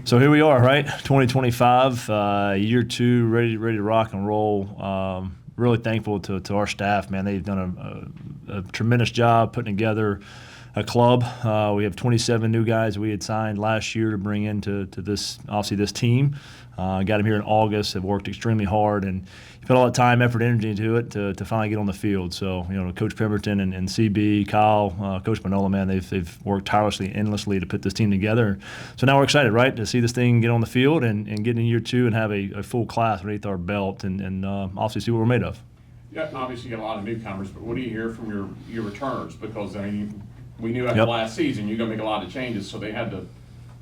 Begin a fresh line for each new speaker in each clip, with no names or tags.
So here we are, right? 2025, year two, ready to rock and roll. Really thankful to our staff, man. They've done a tremendous job putting together a club. We have 27 new guys we had signed last year to bring into this, obviously this team. Got them here in August. Have worked extremely hard and put all that time, effort, energy into it to finally get on the field. So, Coach Pemberton and CB, Kyle, Coach Manola, man, they've worked tirelessly, endlessly to put this team together. So now we're excited, right, to see this thing get on the field and get in year two and have a full class underneath our belt and obviously see what we're made of.
Yeah, obviously you got a lot of newcomers, but what do you hear from your returners? Because, we knew after last season you're going to make a lot of changes, so they had to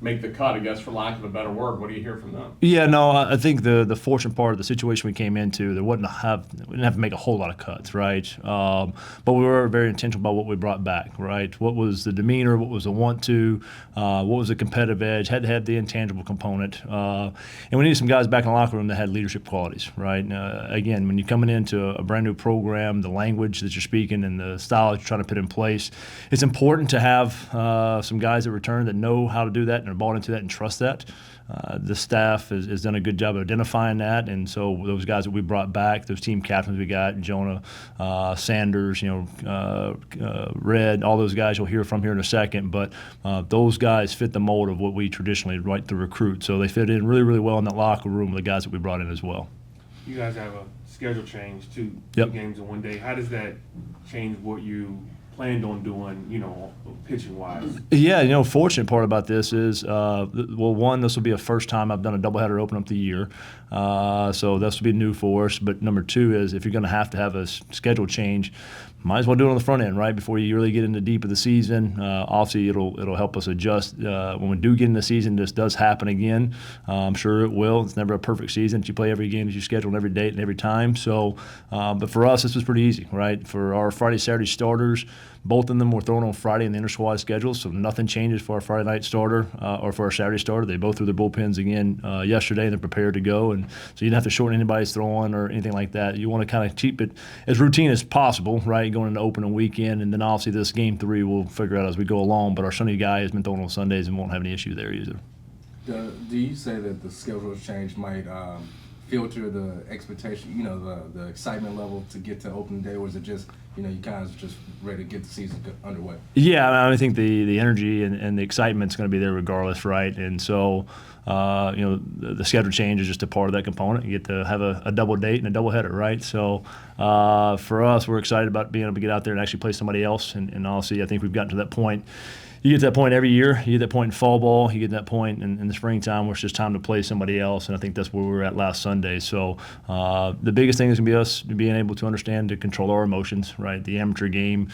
make the cut, I guess, for lack of a better word. What do you hear from them?
Yeah, no, I think the fortunate part of the situation we came into, we didn't have to make a whole lot of cuts, right? But we were very intentional about what we brought back, right? What was the demeanor? What was the want to? What was the competitive edge? Had to have the intangible component. And we needed some guys back in the locker room that had leadership qualities, right? Again, when you're coming into a brand new program, the language that you're speaking and the style that you're trying to put in place, it's important to have some guys that return that know how to do that and are bought into that and trust that. The staff has done a good job of identifying that, and so those guys that we brought back, those team captains we got, Jonah, Sanders, Red, all those guys you'll hear from here in a second, but those guys fit the mold of what we traditionally like to recruit, so they fit in really, really well in that locker room with the guys that we brought in as well.
You guys have a schedule change, two games in one day. How does that change what you planned on doing, pitching wise?
Yeah, fortunate part about this is, one, this will be a first time I've done a doubleheader open up the year. So this will be new for us. But number two is if you're going to have a schedule change, might as well do it on the front end, right, before you really get into deep of the season. Obviously, it'll help us adjust. When we do get in the season, this does happen again. I'm sure it will. It's never a perfect season. You play every game as you schedule and every date and every time. So, but for us, this was pretty easy, right? For our Friday, Saturday starters, both of them were thrown on Friday in the inter-squad schedule, so nothing changes for our Friday night starter or for our Saturday starter. They both threw their bullpens again yesterday, and they're prepared to go. And so you don't have to shorten anybody's throwing or anything like that. You want to kind of keep it as routine as possible, right, going into opening weekend. And then obviously this game 3 we'll figure out as we go along. But our Sunday guy has been throwing on Sundays and won't have any issue there either.
Do you say that the schedule change might filter the expectation, the excitement level to get to opening day, or is it just, you kind of just ready to get the season underway?
Yeah, I think the energy and the excitement's going to be there regardless, right? And so, the schedule change is just a part of that component. You get to have a double date and a double header, right? So for us, we're excited about being able to get out there and actually play somebody else. And honestly, I think we've gotten to that point. You get to that point every year. You get that point in fall ball. You get to that point in the springtime where it's just time to play somebody else, and I think that's where we were at last Sunday. So the biggest thing is going to be us being able to understand to control our emotions, right? The amateur game.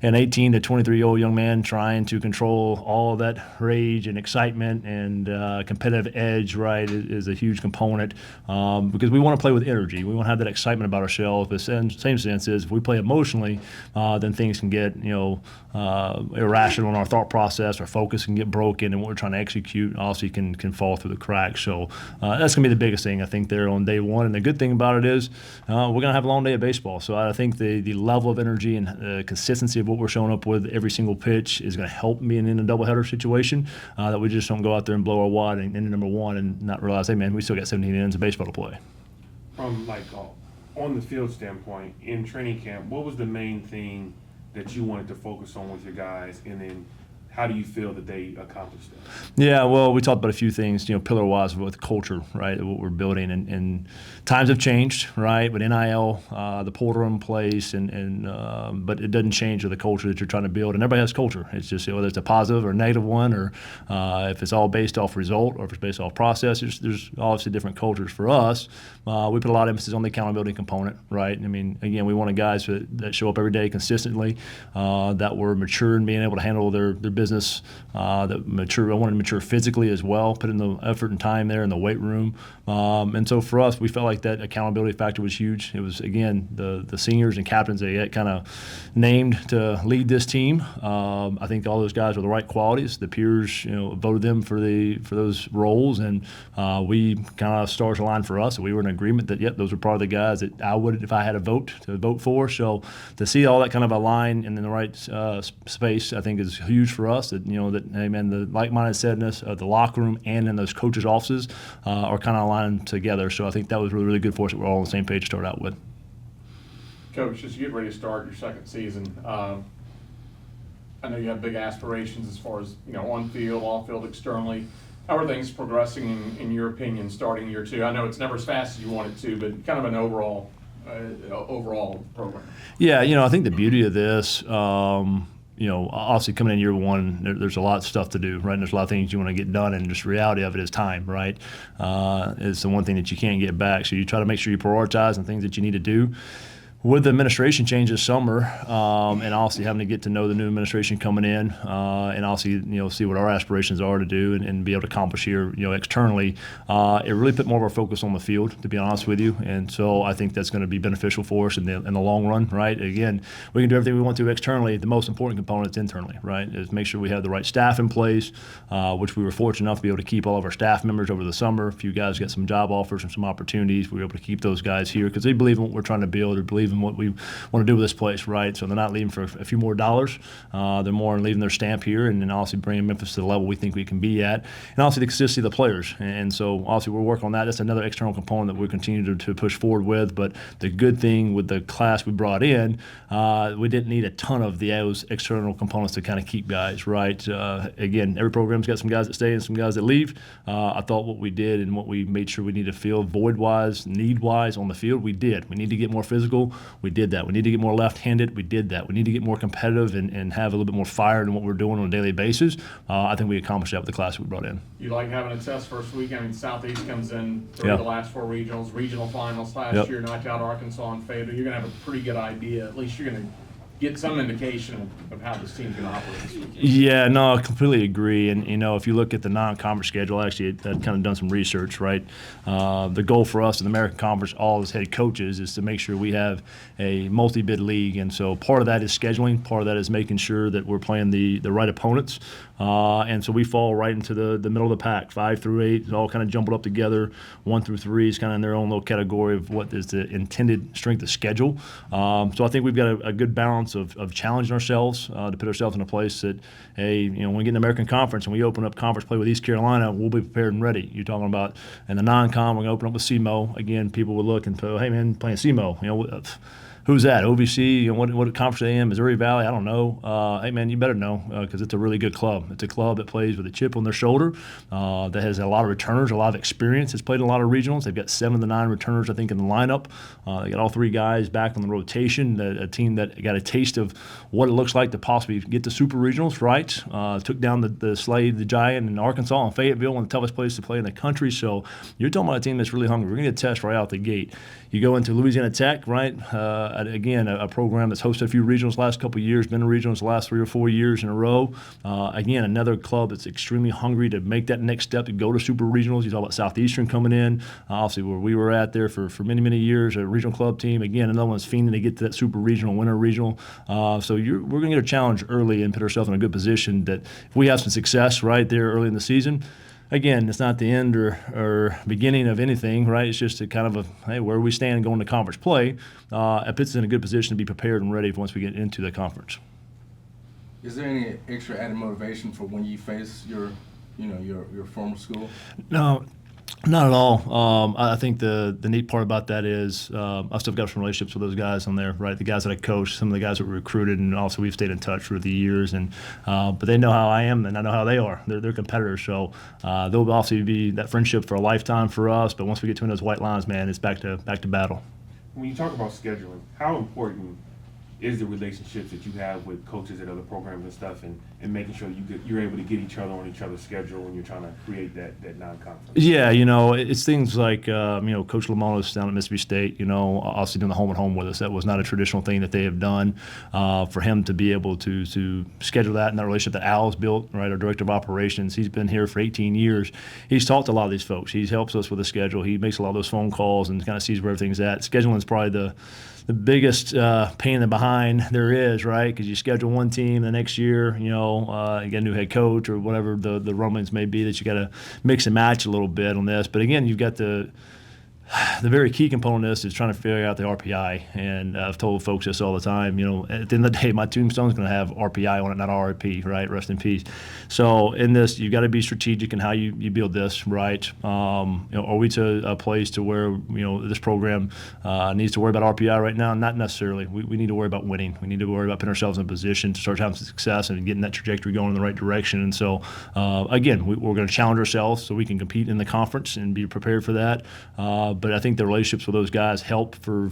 An 18 to 23-year-old young man trying to control all of that rage and excitement and competitive edge, right, is a huge component because we want to play with energy. We want to have that excitement about ourselves. But the same sense is if we play emotionally, then things can get, irrational in our thought process. Our focus can get broken, and what we're trying to execute obviously can fall through the cracks. So that's going to be the biggest thing, I think, there on day one. And the good thing about it is we're going to have a long day of baseball. So I think the level of energy and consistency of what we're showing up with every single pitch is going to help me in a doubleheader situation, that we just don't go out there and blow our wad in number one and not realize, hey, man, we still got 17 innings of baseball to play.
From on the field standpoint, in training camp, what was the main thing that you wanted to focus on with your guys, and then how do you feel that they accomplished that?
Yeah, well, we talked about a few things, pillar-wise with culture, right, what we're building. And times have changed, right, with NIL, the portal in place, but it doesn't change the culture that you're trying to build. And everybody has culture. It's just whether it's a positive or a negative one, or if it's all based off result or if it's based off process. There's obviously different cultures for us. We put a lot of emphasis on the accountability component, right? I mean, again, we wanted guys that show up every day consistently, that were mature and being able to handle their business, that mature. I wanted to mature physically as well, put in the effort and time there in the weight room. And so for us, we felt like that accountability factor was huge. It was, again, the seniors and captains they had kind of named to lead this team. I think all those guys were the right qualities. The peers, voted them for those roles, and we kind of stars aligned for us. So we were in agreement that, yep, those were part of the guys that I would, if I had a vote, to vote for. So to see all that kind of align in the right space, I think is huge for us that, that, hey, man, the like-minded sadness of the locker room and in those coaches' offices are kind of aligned together. So I think that was really, really good for us that we're all on the same page to start out with.
Coach, as you get ready to start your second season, I know you have big aspirations as far as, on field, off field, externally. How are things progressing in your opinion starting year two? I know it's never as fast as you want it to, but kind of an overall program.
Yeah, I think the beauty of this, obviously coming in year one, there's a lot of stuff to do, right? And there's a lot of things you want to get done, and just reality of it is time, right? It's the one thing that you can't get back. So you try to make sure you prioritize the things that you need to do. With the administration change this summer, and obviously having to get to know the new administration coming in, and obviously see what our aspirations are to do and be able to accomplish here, externally, it really put more of our focus on the field, to be honest with you. And so I think that's going to be beneficial for us in the long run, right? Again, we can do everything we want to externally. The most important component is internally, right? Is make sure we have the right staff in place, which we were fortunate enough to be able to keep all of our staff members over the summer. A few guys got some job offers and some opportunities. We were able to keep those guys here because they believe in what we're trying to build, or believe in what we want to do with this place, right? So they're not leaving for a few more dollars. They're more leaving their stamp here, and then obviously bringing Memphis to the level we think we can be at, and obviously the consistency of the players. And so obviously we're working on that. That's another external component that we continue to push forward with. But the good thing with the class we brought in, we didn't need a ton of those external components to kind of keep guys, right? Again, every program's got some guys that stay and some guys that leave. I thought what we did and what we made sure we need to fill void-wise, need-wise on the field, we did. We need to get more physical. We did that. We need to get more left-handed. We did that. We need to get more competitive and have a little bit more fire in what we're doing on a daily basis. I think we accomplished that with the class we brought in.
You like having a test first week? I mean, Southeast comes in through the last four regionals, regional finals last year, knocked out Arkansas and Fayetteville. You're going to have a pretty good idea. At least you're going to get some indication of how this team's going to operate this weekend.
Yeah, no, I completely agree. And, if you look at the non-conference schedule, actually, I've kind of done some research, right? The goal for us in the American Conference, all as head coaches, is to make sure we have a multi-bid league. And so part of that is scheduling. Part of that is making sure that we're playing the right opponents. And so we fall right into the middle of the pack. 5 through 8 is all kind of jumbled up together. 1 through 3 is kind of in their own little category of what is the intended strength of schedule. So I think we've got a good balance of challenging ourselves to put ourselves in a place that, hey, when we get in the American Conference and we open up conference play with East Carolina, we'll be prepared and ready. You're talking about in the non-con, we're going to open up with SEMO. Again, people would look and go, hey, man, playing SEMO, who's that? OVC? What conference are they in? Missouri Valley? I don't know. Hey, man, you better know because it's a really good club. It's a club that plays with a chip on their shoulder, that has a lot of returners, a lot of experience. It's played in a lot of regionals. They've got 7 of the 9 returners, I think, in the lineup. They got all 3 guys back on the rotation. A team that got a taste of what it looks like to possibly get to super regionals, right? Took down the Slade, the Giant in Arkansas and Fayetteville, one of the toughest places to play in the country. So you're talking about a team that's really hungry. We're going to get a test right out the gate. You go into Louisiana Tech, right? Again, a program that's hosted a few regionals the last couple of years, been in regionals the last 3 or 4 years in a row. Again, another club that's extremely hungry to make that next step to go to super regionals. You talk about Southeastern coming in, obviously where we were at there for many, many years, a regional club team. Again, another one's fiending to get to that super regional, winter regional. So we're going to get a challenge early and put ourselves in a good position that if we have some success right there early in the season, again, it's not the end or beginning of anything, right? It's just a kind of hey, where we stand going to conference play. It puts us in a good position to be prepared and ready once we get into the conference.
Is there any extra added motivation for when you face your former school?
No. Not at all. I think the neat part about that is I've still got some relationships with those guys on there, right? The guys that I coached, some of the guys that were recruited, and also we've stayed in touch through the years. And but they know how I am, and I know how they are. They're competitors, so there'll obviously be that friendship for a lifetime for us. But once we get to those white lines, man, it's back to battle.
When you talk about scheduling, how important is the relationships that you have with coaches at other programs and stuff, and making sure you're able to get each other on each other's schedule when you're trying to create that non-conference?
Yeah, it's things like Coach Lamonis down at Mississippi State, obviously doing the home and home with us. That was not a traditional thing that they have done. For him to be able to schedule that and that relationship that Al's built, right, our director of operations, he's been here for 18 years. He's talked to a lot of these folks. He helps us with the schedule. He makes a lot of those phone calls and kind of sees where everything's at. Scheduling is probably the biggest pain in the behind there is, right? Because you schedule one team the next year, you get a new head coach or whatever the rumblings may be that you got to mix and match a little bit on this. But again, you've got the The very key component of this is trying to figure out the RPI, and I've told folks this all the time. You know, at the end of the day, my tombstone's going to have RPI on it, not RIP, right? Rest in peace. So in this, you've got to be strategic in how you build this, right? You know, are we to a place to where this program needs to worry about RPI right now? Not necessarily. We need to worry about winning. We need to worry about putting ourselves in a position to start having some success and getting that trajectory going in the right direction. And so, again, we're going to challenge ourselves so we can compete in the conference and be prepared for that. But I think the relationships with those guys help for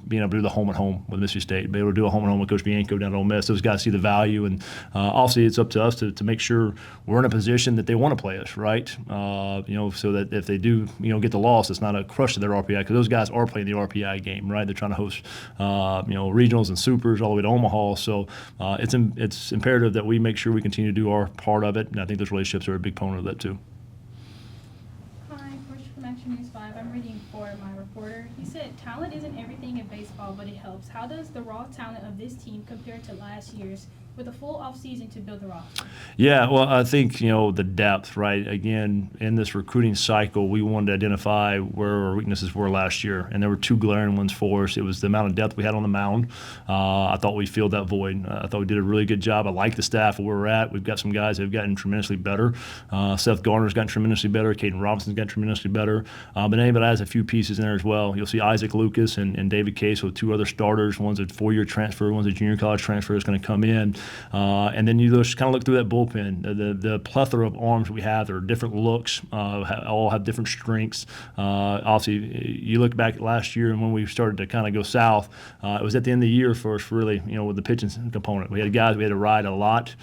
being able to do the home and home with Mississippi State, be able to do a home and home with Coach Bianco down at Ole Miss. Those guys see the value, and obviously it's up to us to make sure we're in a position that they want to play us, right? So that if they do, get the loss, it's not a crush to their RPI, because those guys are playing the RPI game, right? They're trying to host, regionals and supers all the way to Omaha. So it's imperative that we make sure we continue to do our part of it, and I think those relationships are a big component of that too.
Hi, Portia from Action News 5. I'm reading for my reporter. He said, talent isn't everything in baseball, but it helps. How does the raw talent of this team compare to last year's with a full offseason to build the roster? Yeah,
well, I think, the depth, right? Again, in this recruiting cycle, we wanted to identify where our weaknesses were last year, and there were two glaring ones for us. It was the amount of depth we had on the mound. I thought we filled that void. I thought we did a really good job. I like the staff where we're at. We've got some guys that have gotten tremendously better. Seth Garner's gotten tremendously better. Caden Robinson's gotten tremendously better. But anybody has a few pieces in there as well. You'll see Isaac Lucas and David Case with two other starters. One's a four-year transfer, one's a junior college transfer that's going to come in. And then you just kind of look through that bullpen. The plethora of arms we have, there are different looks, all have different strengths. Obviously, you look back at last year and when we started to kind of go south, it was at the end of the year for us, really, with the pitching component. We had guys we had to ride a lot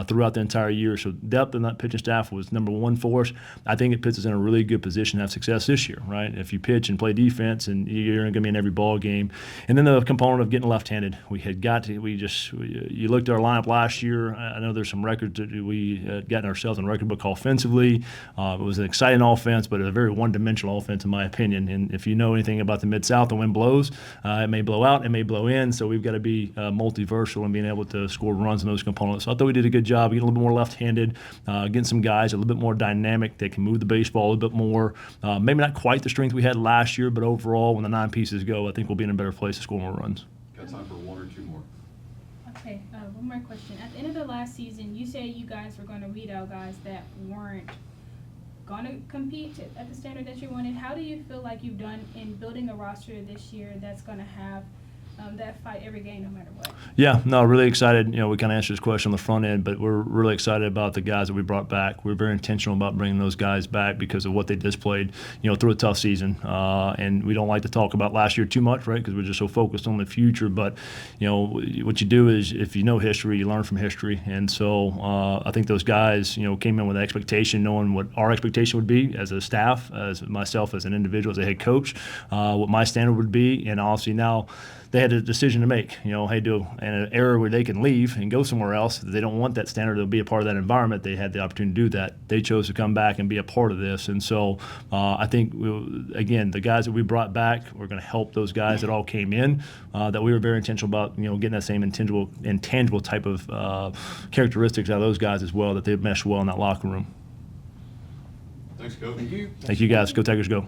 throughout the entire year. So depth in that pitching staff was number one for us. I think it puts us in a really good position to have success this year, right? If you pitch and play defense, and you're going to be in every ball game. And then the component of getting left-handed. You looked at our lineup last year. I know there's some records that we had gotten ourselves in a record book offensively. It was an exciting offense, but a very one-dimensional offense in my opinion. And if you know anything about the Mid-South, the wind blows. It may blow out, it may blow in, so we've got to be multiversal and being able to score runs in those components. So I thought we did a good job getting a little bit more left-handed, getting some guys a little bit more dynamic that can move the baseball a little bit more. Maybe not quite the strength we had last year, but overall, when the 9 pieces go, I think we'll be in a better place to score more runs.
Got time for one or two more.
Okay, one more question. At the end of the last season, you said you guys were going to weed out guys that weren't going to compete at the standard that you wanted. How do you feel like you've done in building a roster this year that's going to have that fight every game no matter what? Yeah, no, really excited. We kind of answered this question on the front end, but we're really excited about the guys that we brought back. We're very intentional about bringing those guys back because of what they displayed, through a tough season. And we don't like to talk about last year too much, right, because we're just so focused on the future. But, what you do is if you know history, you learn from history. And so I think those guys, came in with an expectation, knowing what our expectation would be as a staff, as myself as an individual, as a head coach, what my standard would be. And obviously now they had a decision to make, hey, do an era where they can leave and go somewhere else. They don't want that standard to be a part of that environment. They had the opportunity to do that. They chose to come back and be a part of this. And so I think, again, the guys that we brought back, we're going to help those guys that all came in, that we were very intentional about, getting that same intangible type of characteristics out of those guys as well, that they mesh well in that locker room.
Thanks, Coach.
Thank you.
Thank you, guys. Go Tigers, go.